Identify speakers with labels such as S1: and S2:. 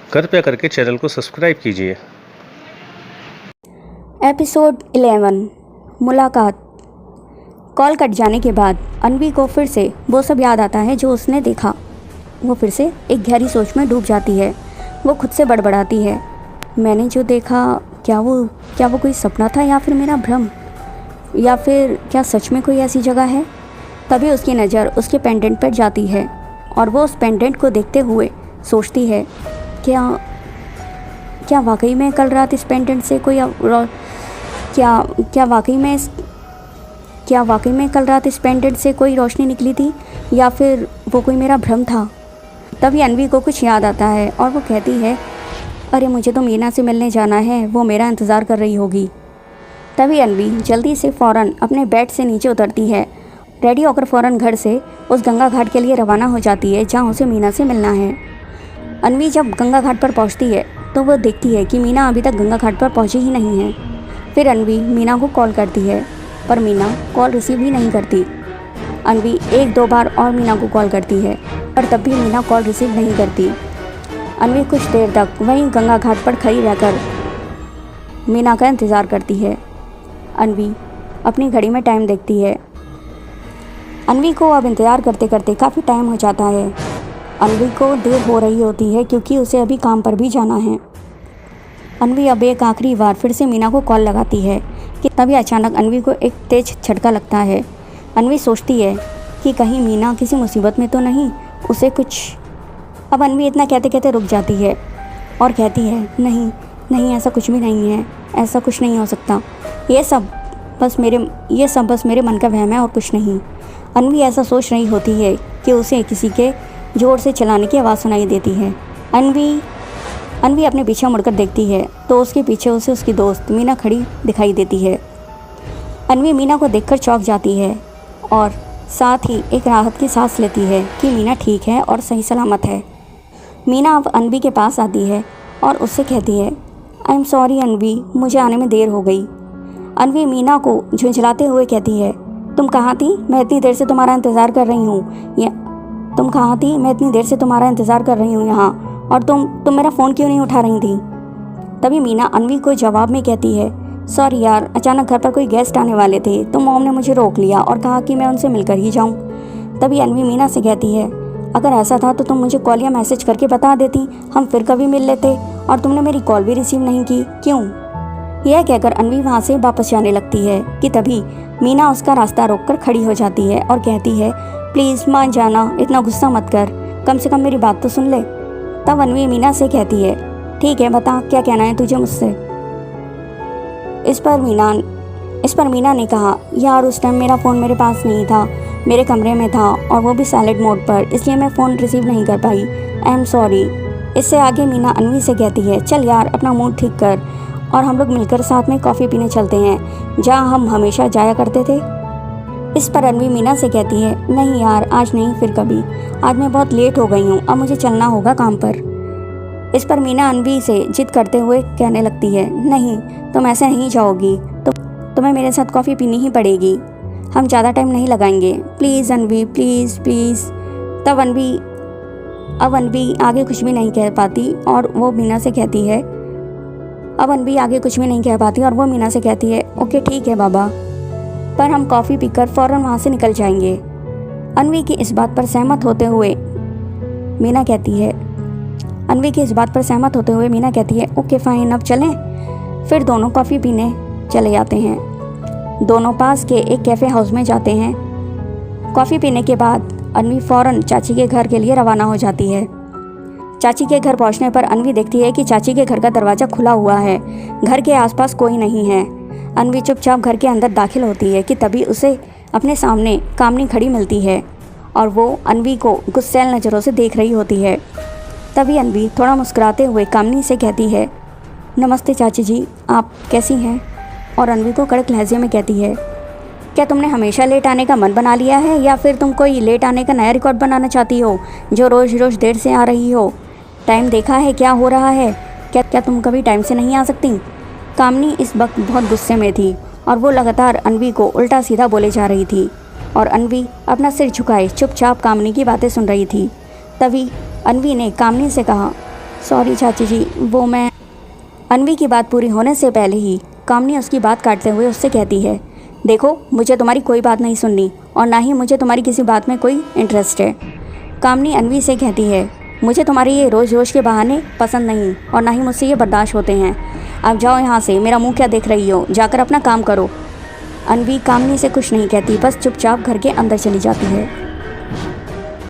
S1: कृपया करके चैनल को सब्सक्राइब कीजिए।
S2: एपिसोड 11 मुलाकात। कॉल कट जाने के बाद अन्वी को फिर से वो सब याद आता है जो उसने देखा। वो फिर से एक गहरी सोच में डूब जाती है। वो खुद से बड़बड़ाती है, मैंने जो देखा क्या वो कोई सपना था या फिर मेरा भ्रम, या फिर क्या सच में कोई ऐसी जगह है। तभी उसकी नज़र उसके पेंडेंट पर जाती है और वो उस पेंडेंट को देखते हुए सोचती है, क्या वाकई में कल रात इस पेंडेंट से कोई क्या वाकई में कल रात इस पेंडेंट से कोई रोशनी निकली थी या फिर वो कोई मेरा भ्रम था। तभी अन्वी को कुछ याद आता है और वो कहती है, अरे मुझे तो मीना से मिलने जाना है, वो मेरा इंतज़ार कर रही होगी। तभी अन्वी जल्दी से फ़ौरन अपने बेड से नीचे उतरती है। रेडी होकर फ़ौरन घर से उस गंगा घाट के लिए रवाना हो जाती है जहाँ उसे मीना से मिलना है। अन्वी जब गंगा घाट पर पहुँचती है तो वो देखती है कि मीना अभी तक गंगा घाट पर पहुँची ही नहीं है। फिर अन्वी मीना को कॉल करती है पर मीना कॉल रिसीव ही नहीं करती। अन्वी 1-2 बार और मीना को कॉल करती है पर तब भी मीना कॉल रिसीव नहीं करती। अन्वी कुछ देर तक वहीं गंगा घाट पर खड़ी रहकर मीना का इंतज़ार करती है। अन्वी अपनी घड़ी में टाइम देखती है। अन्वी को अब इंतज़ार करते करते काफ़ी टाइम हो जाता है। अन्वी को देर हो रही होती है क्योंकि उसे अभी काम पर भी जाना है। अन्वी अब एक आखिरी बार फिर से मीना को कॉल लगाती है कि तभी अचानक अन्वी को एक तेज झटका लगता है। अन्वी सोचती है कि कहीं मीना किसी मुसीबत में तो नहीं, उसे कुछ। अब अन्वी इतना कहते कहते रुक जाती है और कहती है, नहीं ऐसा कुछ भी नहीं है, ऐसा कुछ नहीं हो सकता, ये सब बस मेरे मन का वहम है और कुछ नहीं। अन्वी ऐसा सोच रही होती है कि उसे किसी के ज़ोर से चलाने की आवाज़ सुनाई देती है। अन्वी अपने पीछे मुड़कर देखती है तो उसके पीछे उसे उसकी दोस्त मीना खड़ी दिखाई देती है। अन्वी मीना को देखकर चौंक जाती है और साथ ही एक राहत की सांस लेती है कि मीना ठीक है और सही सलामत है। मीना अब अन्वी के पास आती है और उससे कहती है, आई एम सॉरी अन्वी, मुझे आने में देर हो गई। अन्वी मीना को झुंझलाते हुए कहती है, तुम कहाँ थी? मैं इतनी देर से तुम्हारा इंतज़ार कर रही हूँ यहाँ, और तुम मेरा फ़ोन क्यों नहीं उठा रही थी? तभी मीना अन्वी को जवाब में कहती है, सॉरी यार, अचानक घर पर कोई गेस्ट आने वाले थे तो मॉम ने मुझे रोक लिया और कहा कि मैं उनसे मिलकर ही जाऊँ। तभी अन्वी मीना से कहती है, अगर ऐसा था तो तुम मुझे कॉल या मैसेज करके बता देती, हम फिर कभी मिल लेते, और तुमने मेरी कॉल भी रिसीव नहीं की, क्यों? यह कहकर अन्वी वहाँ से वापस जाने लगती है कि तभी मीना उसका रास्ता रोककर खड़ी हो जाती है और कहती है, प्लीज़ मान जाना, इतना गुस्सा मत कर, कम से कम मेरी बात तो सुन ले। तब अन्वी मीना से कहती है, ठीक है बता, क्या कहना है तुझे मुझसे? इस पर मीना ने कहा, यार उस टाइम मेरा फ़ोन मेरे पास नहीं था, मेरे कमरे में था और वो भी साइलेंट मोड पर, इसलिए मैं फ़ोन रिसीव नहीं कर पाई, आई एम सॉरी। इससे आगे मीना अन्वी से कहती है, चल यार अपना मूड ठीक कर और हम लोग मिलकर साथ में कॉफ़ी पीने चलते हैं जहाँ हम हमेशा जाया करते थे। इस पर अन्वी मीना से कहती है, नहीं यार आज नहीं, फिर कभी, आज मैं बहुत लेट हो गई हूँ, अब मुझे चलना होगा काम पर। इस पर मीना अन्वी से जिद करते हुए कहने लगती है, नहीं तुम ऐसे नहीं जाओगी, तो तुम्हें मेरे साथ कॉफ़ी पीनी ही पड़ेगी, हम ज़्यादा टाइम नहीं लगाएंगे, प्लीज़ अन्वी, प्लीज़। तब अन्वी आगे कुछ भी नहीं कह पाती और वो मीना से कहती है, ओके ठीक है बाबा, पर हम कॉफ़ी पीकर फ़ौरन वहाँ से निकल जाएंगे। अन्वी की इस बात पर सहमत होते हुए मीना कहती है, ओके फ़ाइन, अब चलें। फिर दोनों कॉफ़ी पीने चले जाते हैं। दोनों पास के एक कैफ़े हाउस में जाते हैं। कॉफ़ी पीने के बाद अन्वी फ़ौरन चाची के घर के लिए रवाना हो जाती है। चाची के घर पहुंचने पर अन्वी देखती है कि चाची के घर का दरवाज़ा खुला हुआ है, घर के आसपास कोई नहीं है। अन्वी चुपचाप घर के अंदर दाखिल होती है कि तभी उसे अपने सामने कामनी खड़ी मिलती है और वो अन्वी को गुस्सैल नज़रों से देख रही होती है। तभी अन्वी थोड़ा मुस्कुराते हुए कामनी से कहती है, नमस्ते चाची जी, आप कैसी हैं? और अन्वी को कड़क लहजे में कहती है, क्या तुमने हमेशा लेट आने का मन बना लिया है या फिर तुम कोई लेट आने का नया रिकॉर्ड बनाना चाहती हो जो रोज़ रोज़ देर से आ रही हो? टाइम देखा है क्या हो रहा है? क्या तुम कभी टाइम से नहीं आ सकती? कामनी इस वक्त बहुत गुस्से में थी और वो लगातार अन्वी को उल्टा सीधा बोले जा रही थी और अन्वी अपना सिर झुकाए चुपचाप कामनी की बातें सुन रही थी। तभी अन्वी ने कामनी से कहा, सॉरी चाची जी, वो मैं। अनवी की बात पूरी होने से पहले ही कामनी उसकी बात काटते हुए उससे कहती है, देखो मुझे तुम्हारी कोई बात नहीं सुननी और ना ही मुझे तुम्हारी किसी बात में कोई इंटरेस्ट है। कामनी अनवी से कहती है, मुझे तुम्हारे ये रोज़ रोज़ के बहाने पसंद नहीं और ना ही मुझसे ये बर्दाश्त होते हैं। अब जाओ यहाँ से, मेरा मुंह क्या देख रही हो, जाकर अपना काम करो। अनवी कामनी से कुछ नहीं कहती, बस चुपचाप घर के अंदर चली जाती है।